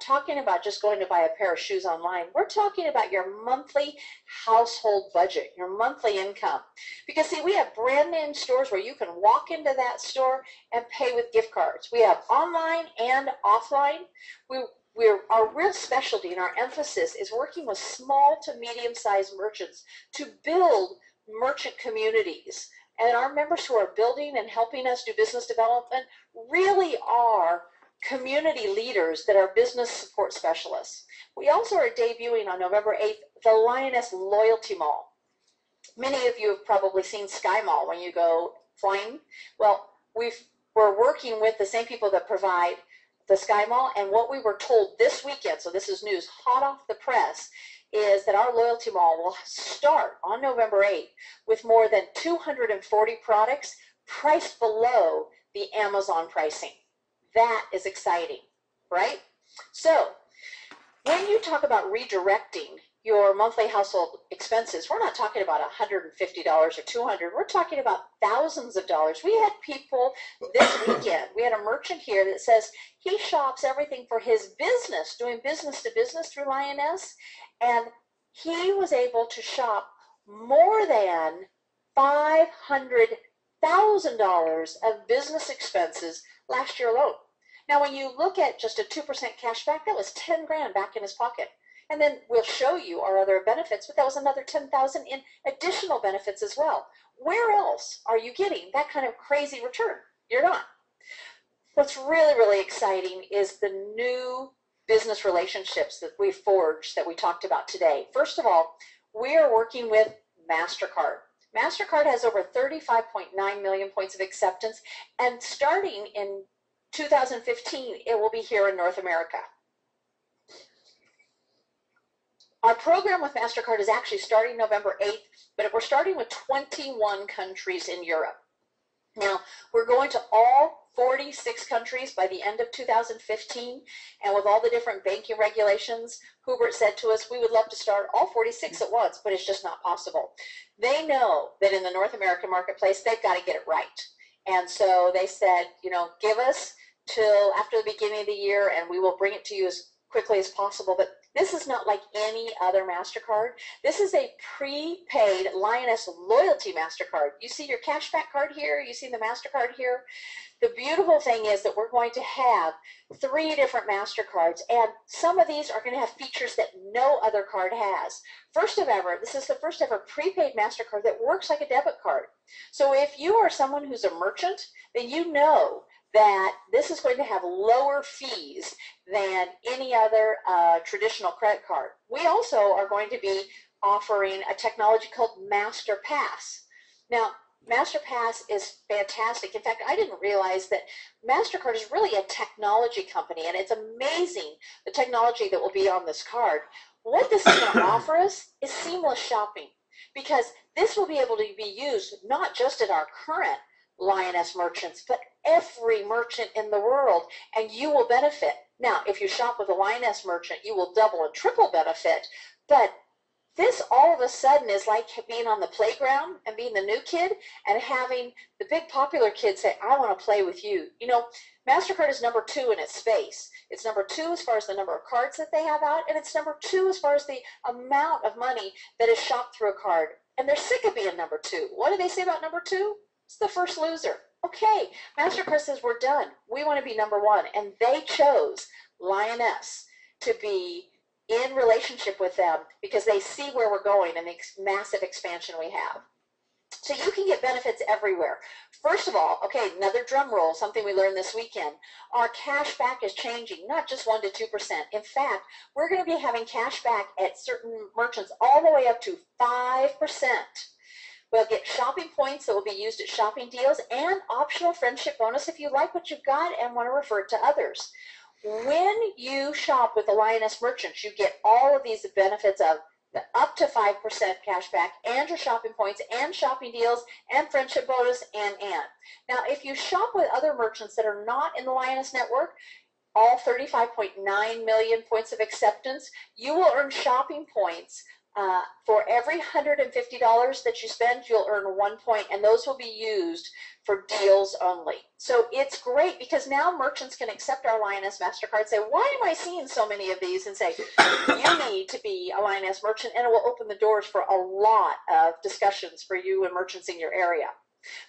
talking about just going to buy a pair of shoes online. We're talking about your monthly household budget, your monthly income. Because see, we have brand name stores where you can walk into that store and pay with gift cards. We have online and offline. Our real specialty and our emphasis is working with small to medium-sized merchants to build merchant communities. And our members who are building and helping us do business development really are community leaders that are business support specialists. We also are debuting on November 8th the Lyoness Loyalty Mall. Many of you have probably seen Sky Mall when you go flying. Well, we're working with the same people that provide the Sky Mall, and what we were told this weekend, so this is news hot off the press, is that our loyalty mall will start on November 8th with more than 240 products priced below the Amazon pricing. That is exciting, right? So when you talk about redirecting your monthly household expenses, we're not talking about $150 or $200. We're talking about thousands of dollars. We had people this weekend, we had a merchant here that says he shops everything for his business, doing business to business through Lyoness, and he was able to shop more than $500,000 of business expenses last year alone. Now, when you look at just a 2% cash back, that was 10 grand back in his pocket. And then we'll show you our other benefits, but that was another 10,000 in additional benefits as well. Where else are you getting that kind of crazy return? You're not. What's really, really exciting is the new business relationships that we've forged that we talked about today. First of all, we are working with MasterCard. MasterCard has over 35.9 million points of acceptance, and starting in 2015, it will be here in North America. Our program with MasterCard is actually starting November 8th, but we're starting with 21 countries in Europe. Now, we're going to all 46 countries by the end of 2015, and with all the different banking regulations, Hubert said to us, we would love to start all 46 at once, but it's just not possible. They know that in the North American marketplace, they've got to get it right. And so they said, give us till after the beginning of the year, and we will bring it to you as quickly as possible. But this is not like any other MasterCard. This is a prepaid Lyoness loyalty MasterCard. You see your cashback card here. You see the MasterCard here. The beautiful thing is that we're going to have 3 different MasterCards, and some of these are going to have features that no other card has. This is the first ever prepaid MasterCard that works like a debit card. So if you are someone who's a merchant, then you know that this is going to have lower fees than any other traditional credit card. We also are going to be offering a technology called MasterPass. Now, MasterPass is fantastic. In fact, I didn't realize that MasterCard is really a technology company, and it's amazing the technology that will be on this card. What this is going to offer us is seamless shopping, because this will be able to be used not just at our current Lyoness merchants, but every merchant in the world, and you will benefit. Now, if you shop with a Lyoness merchant, you will double and triple benefit, but this all of a sudden is like being on the playground and being the new kid and having the big popular kid say, I want to play with you. MasterCard is number 2 in its space. It's number 2 as far as the number of cards that they have out, and it's number 2 as far as the amount of money that is shopped through a card. And they're sick of being number 2. What do they say about number 2? It's the first loser. Okay, MasterCard says we're done. We want to be number 1, and they chose Lyoness to be in relationship with them because they see where we're going and the massive expansion we have. So you can get benefits everywhere. First of all, okay, another drum roll, something we learned this weekend. Our cash back is changing, not just 1% to 2%. In fact, we're going to be having cash back at certain merchants all the way up to 5%. We'll get shopping points that will be used at shopping deals and optional friendship bonus if you like what you've got and want to refer it to others. When you shop with the Lyoness merchants, you get all of these benefits of the up to 5% cash back and your shopping points and shopping deals and friendship bonus and. Now, if you shop with other merchants that are not in the Lyoness network, all 35.9 million points of acceptance, you will earn shopping points For every $150 that you spend, you'll earn 1 point, and those will be used for deals only. So it's great because now merchants can accept our Lyoness MasterCard, say, why am I seeing so many of these? And say, you need to be a Lyoness merchant, and it will open the doors for a lot of discussions for you and merchants in your area.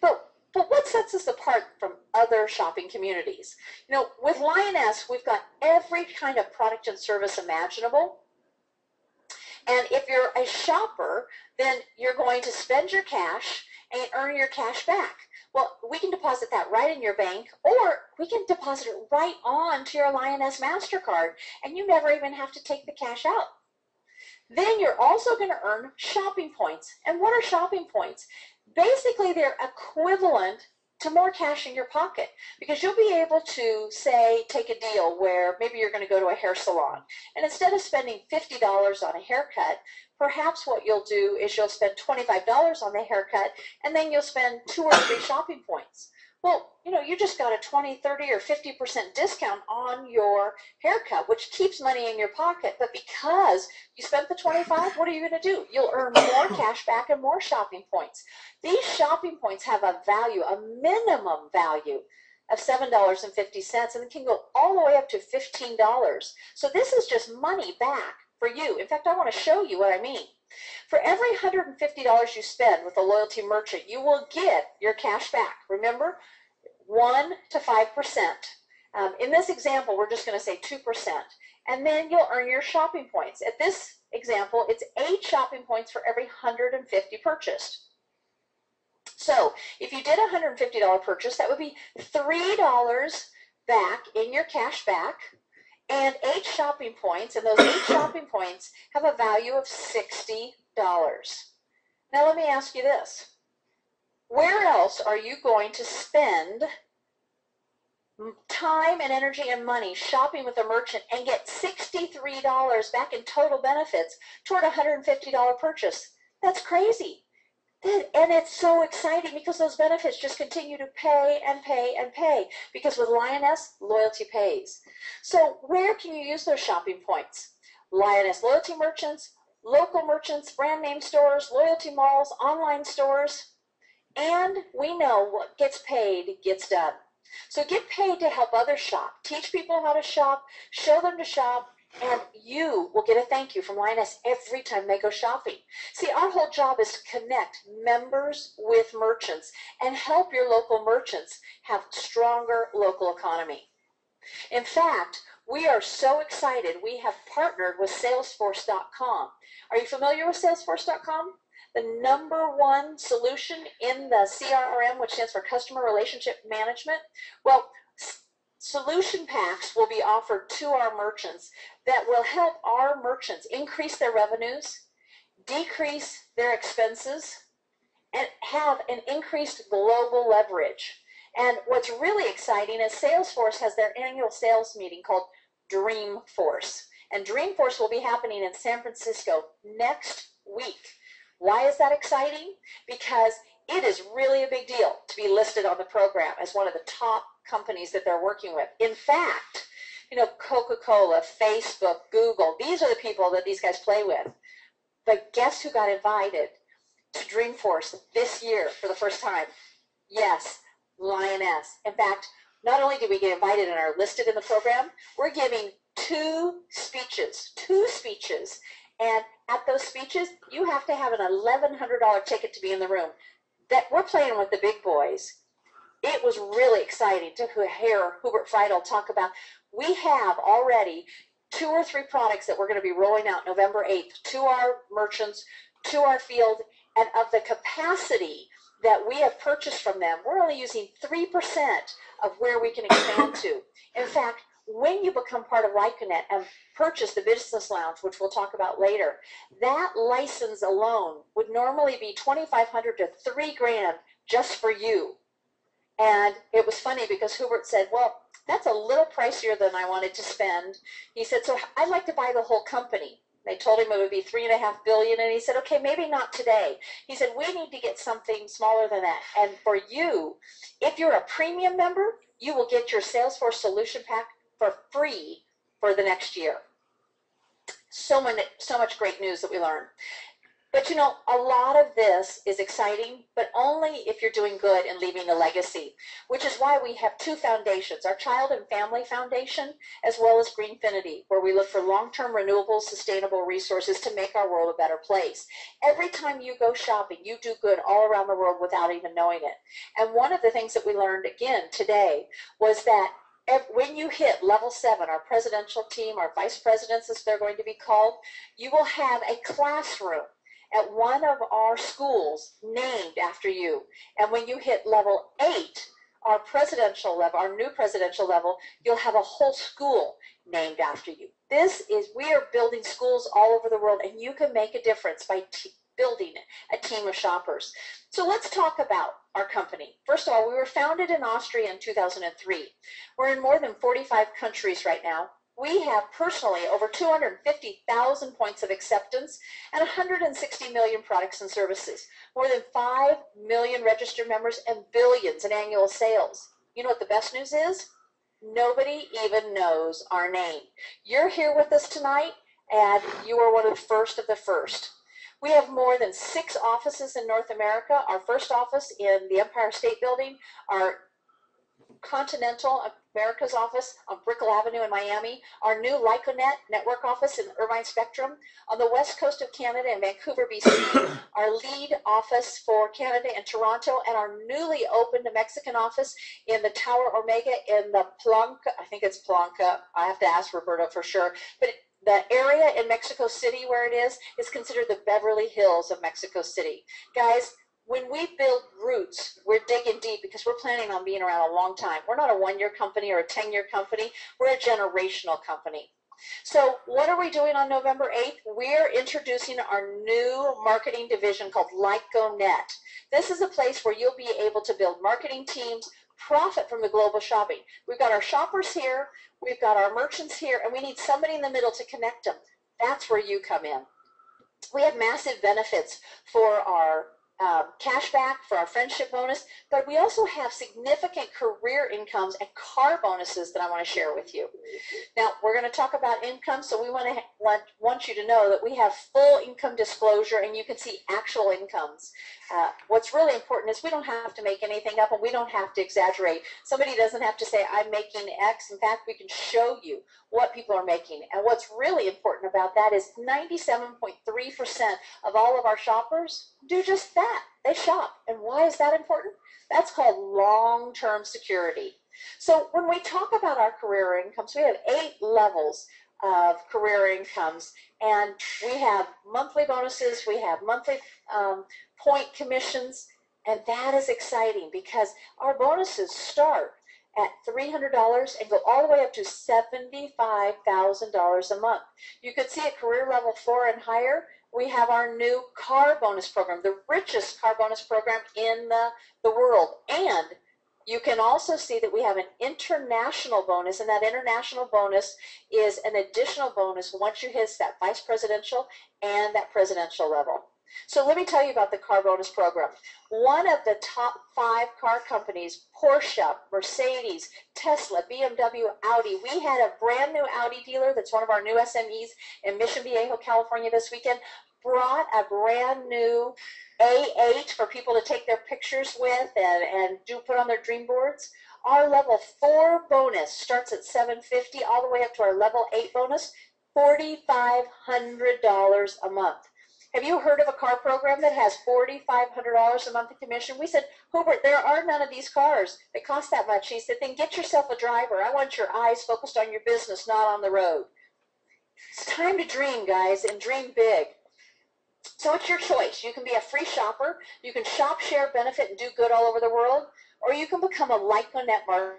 But what sets us apart from other shopping communities? You know, with Lyoness, we've got every kind of product and service imaginable. And if you're a shopper, then you're going to spend your cash and earn your cash back. Well, we can deposit that right in your bank, or we can deposit it right on to your Lyoness MasterCard, and you never even have to take the cash out. Then you're also going to earn shopping points. And what are shopping points? Basically, they're equivalent to more cash in your pocket, because you'll be able to, say, take a deal where maybe you're going to go to a hair salon, and instead of spending $50 on a haircut, perhaps what you'll do is you'll spend $25 on the haircut, and then you'll spend 2 or 3 shopping points. Well, you know, you just got a 20, 30, or 50% discount on your haircut, which keeps money in your pocket. But because you spent the 25, what are you going to do? You'll earn more cash back and more shopping points. These shopping points have a value, a minimum value of $7.50, and it can go all the way up to $15. So this is just money back for you. In fact, I want to show you what I mean. For every $150 you spend with a loyalty merchant, you will get your cash back. Remember, 1 to 5%. In this example, we're just going to say 2%. And then you'll earn your shopping points. At this example, it's 8 shopping points for every 150 purchased. So if you did a $150 purchase, that would be $3 back in your cash back, and 8 shopping points, and those 8 shopping points have a value of $60. Now let me ask you this. Where else are you going to spend time and energy and money shopping with a merchant and get $63 back in total benefits toward a $150 purchase? That's crazy. And it's so exciting because those benefits just continue to pay and pay and pay, because with Lyoness, loyalty pays. So where can you use those shopping points? Lyoness loyalty merchants, local merchants, brand name stores, loyalty malls, online stores. And we know what gets paid gets done. So get paid to help others shop. Teach people how to shop, show them to shop, and you will get a thank you from Lyoness every time they go shopping. See, our whole job is to connect members with merchants and help your local merchants have stronger local economy. In fact, we are so excited. We have partnered with Salesforce.com. Are you familiar with Salesforce.com? The #1 solution in the CRM, which stands for Customer Relationship Management. Well, solution packs will be offered to our merchants that will help our merchants increase their revenues, decrease their expenses, and have an increased global leverage. And what's really exciting is Salesforce has their annual sales meeting called Dreamforce. And Dreamforce will be happening in San Francisco next week. Why is that exciting? Because it is really a big deal to be listed on the program as one of the top companies that they're working with. In fact, you know, Coca-Cola, Facebook, Google, these are the people that these guys play with. But guess who got invited to Dreamforce this year for the first time? Yes, Lyoness. In fact, not only did we get invited and are listed in the program, we're giving 2 speeches, and at those speeches, you have to have an $1,100 ticket to be in the room. That we're playing with the big boys. It was really exciting to hear Hubert Friedel talk about. We have already 2 or 3 products that we're going to be rolling out November 8th to our merchants, to our field, and of the capacity that we have purchased from them, we're only using 3% of where we can expand to. In fact, when you become part of LikeConnect and purchase the Business Lounge, which we'll talk about later, that license alone would normally be $2,500 to $3,000 just for you. And it was funny because Hubert said, well, that's a little pricier than I wanted to spend. He said, so I'd like to buy the whole company. They told him it would be $3.5 billion, and he said, okay, maybe not today. He said, we need to get something smaller than that. And for you, if you're a premium member, you will get your Salesforce Solution Pack for free for the next year. So much great news that we learned. But you know, a lot of this is exciting, but only if you're doing good and leaving a legacy, which is why we have two foundations, our Child and Family Foundation, as well as Greenfinity, where we look for long-term, renewable, sustainable resources to make our world a better place. Every time you go shopping, you do good all around the world without even knowing it. And one of the things that we learned again today was that when you hit level 7, our presidential team, our vice presidents as they're going to be called, you will have a classroom at one of our schools named after you. And when you hit level 8, our presidential level, our new presidential level, you'll have a whole school named after you. We are building schools all over the world, and you can make a difference by building a team of shoppers. So let's talk about our company. First of all, we were founded in Austria in 2003. We're in more than 45 countries right now. We have personally over 250,000 points of acceptance and 160 million products and services, more than 5 million registered members, and billions in annual sales. You know what the best news is? Nobody even knows our name. You're here with us tonight, and you are one of the first of the first. We have more than 6 offices in North America. Our first office in the Empire State Building, our Continental America's office on Brickell Avenue in Miami, our new Lyoness network office in Irvine Spectrum, on the west coast of Canada in Vancouver, BC, our lead office for Canada in Toronto, and our newly opened Mexican office in the Tower Omega in the Palanca, I think it's Palanca, I have to ask Roberto for sure, but the area in Mexico City where it is considered the Beverly Hills of Mexico City. Guys, when we build roots, we're digging deep because we're planning on being around a long time. We're not a 1-year company or a 10-year company. We're a generational company. So what are we doing on November 8th? We're introducing our new marketing division called Lyoness. This is a place where you'll be able to build marketing teams, profit from the global shopping. We've got our shoppers here, we've got our merchants here, and we need somebody in the middle to connect them. That's where you come in. We have massive benefits for our cashback, for our friendship bonus, but we also have significant career incomes and car bonuses that I want to share with you. Now, we're going to talk about income, so we want you to know that we have full income disclosure, and you can see actual incomes. What's really important is we don't have to make anything up, and we don't have to exaggerate. Somebody doesn't have to say, I'm making X. In fact, we can show you what people are making. And what's really important about that is 97.3% of all of our shoppers do just that. They shop. And why is that important? That's called long-term security. So when we talk about our career incomes, we have 8 levels of career incomes, and we have monthly bonuses, we have monthly point commissions, and that is exciting because our bonuses start at $300 and go all the way up to $75,000 a month. You can see at career level 4 and higher, we have our new car bonus program, the richest car bonus program in the world. And you can also see that we have an international bonus, and that international bonus is an additional bonus once you hit that vice presidential and that presidential level. So let me tell you about the car bonus program. One of the top 5 car companies, Porsche, Mercedes, Tesla, BMW, Audi. We had a brand new Audi dealer that's one of our new SMEs in Mission Viejo, California this weekend, brought a brand new A8 for people to take their pictures with and put on their dream boards. Our level 4 bonus starts at $750 all the way up to our level 8 bonus, $4,500 a month. Have you heard of a car program that has $4,500 a month in commission? We said, Hubert, there are none of these cars that cost that much. He said, then get yourself a driver. I want your eyes focused on your business, not on the road. It's time to dream, guys, and dream big. So it's your choice. You can be a free shopper. You can shop, share, benefit, and do good all over the world. Or you can become a Lyoness marketer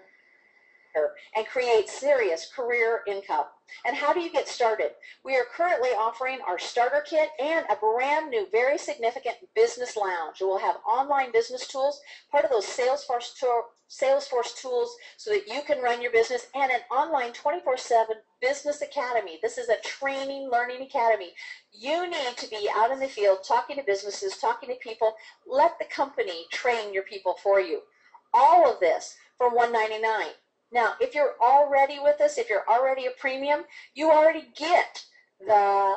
and create serious career income. And how do you get started? We are currently offering our starter kit and a brand new, very significant business lounge. It will have online business tools, part of those Salesforce tools so that you can run your business, and an online 24/7 business academy. This is a training, learning academy. You need to be out in the field talking to businesses, talking to people. Let the company train your people for you. All of this for $199. Now, if you're already with us, if you're already a premium, you already get the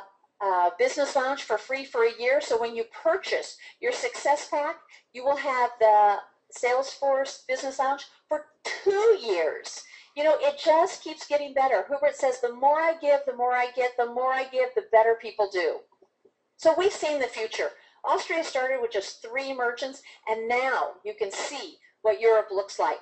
business lounge for free for a year. So when you purchase your success pack, you will have the Salesforce business lounge for 2 years. You know, it just keeps getting better. Hubert says, the more I give, the more I get, the more I give, the better people do. So we've seen the future. Austria started with just 3 merchants, and now you can see what Europe looks like.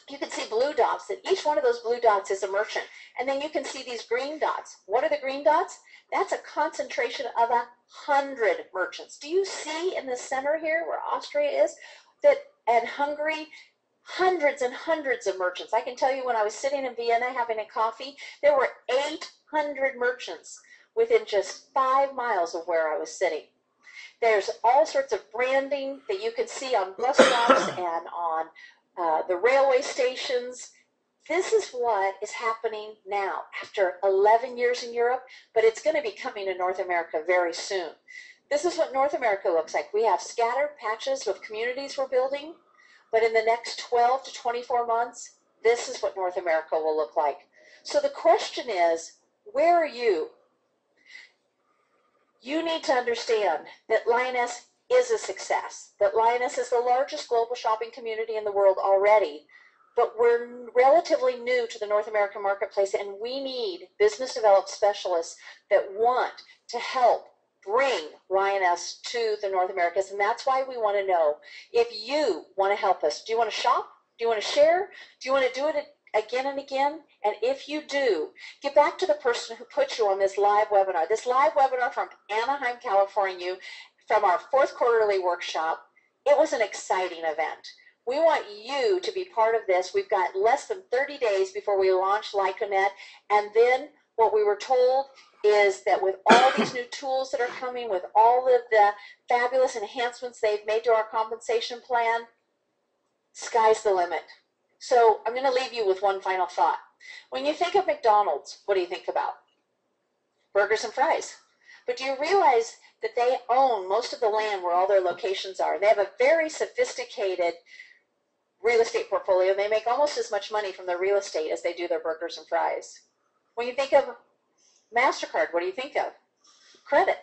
You can see blue dots, and each one of those blue dots is a merchant. And then you can see these green dots. What are the green dots? That's a concentration of 100 merchants. Do you see in the center here where Austria is? That, and Hungary, hundreds and hundreds of merchants. I can tell you when I was sitting in Vienna having a coffee, there were 800 merchants within just 5 miles of where I was sitting. There's all sorts of branding that you can see on bus stops and on the railway stations. This is what is happening now after 11 years in Europe, but it's going to be coming to North America very soon. This is what North America looks like. We have scattered patches of communities we're building, but in the next 12 to 24 months, this is what North America will look like. So the question is, where are you? You need to understand that Lyoness is a success, that Lyoness is the largest global shopping community in the world already, but we're relatively new to the North American marketplace, and we need business development specialists that want to help bring Lyoness to the North Americas, and that's why we want to know if you want to help us. Do you want to shop? Do you want to share? Do you want to do it again and again? And if you do, get back to the person who put you on this live webinar. This live webinar from Anaheim, California, from our 4th quarterly workshop. It was an exciting event. We want you to be part of this. We've got less than 30 days before we launch Lyconet, and then what we were told is that with all these new tools that are coming, with all of the fabulous enhancements they've made to our compensation plan, sky's the limit. So I'm going to leave you with one final thought. When you think of McDonald's, what do you think about? Burgers and fries. But do you realize that they own most of the land where all their locations are? They have a very sophisticated real estate portfolio. They make almost as much money from their real estate as they do their burgers and fries. When you think of MasterCard, what do you think of? Credit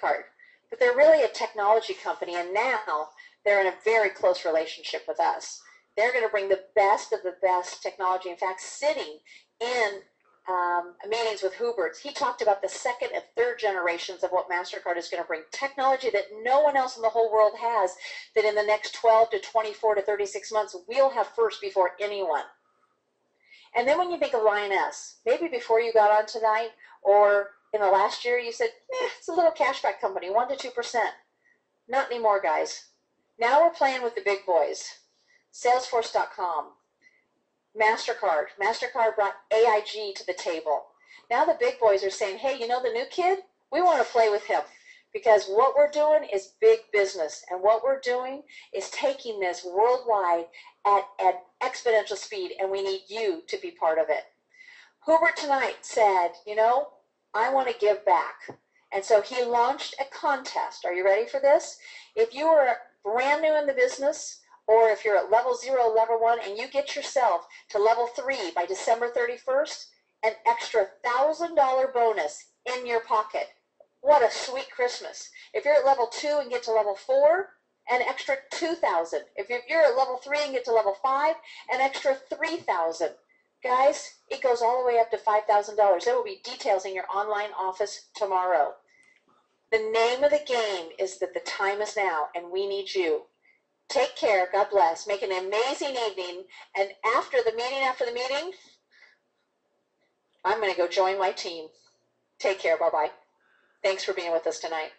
card. But they're really a technology company, and now they're in a very close relationship with us. They're going to bring the best of the best technology. In fact, sitting in meetings with Hubert, he talked about the 2nd and 3rd generations of what MasterCard is going to bring. Technology that no one else in the whole world has, that in the next 12 to 24 to 36 months, we'll have first before anyone. And then when you think of Lyoness, maybe before you got on tonight or in the last year, you said, it's a little cashback company, 1 to 2%. Not anymore, guys. Now we're playing with the big boys. Salesforce.com, MasterCard. MasterCard brought AIG to the table. Now the big boys are saying, hey, you know the new kid? We want to play with him because what we're doing is big business. And what we're doing is taking this worldwide at exponential speed, and we need you to be part of it. Hubert tonight said, you know, I want to give back. And so he launched a contest. Are you ready for this? If you are brand new in the business, or if you're at level 0, level 1, and you get yourself to level 3 by December 31st, an extra $1,000 bonus in your pocket. What a sweet Christmas. If you're at level 2 and get to level 4, an extra $2,000. If you're at level 3 and get to level 5, an extra $3,000. Guys, it goes all the way up to $5,000. There will be details in your online office tomorrow. The name of the game is that the time is now, and we need you. Take care. God bless. Make an amazing evening. And after the meeting, I'm going to go join my team. Take care. Bye-bye. Thanks for being with us tonight.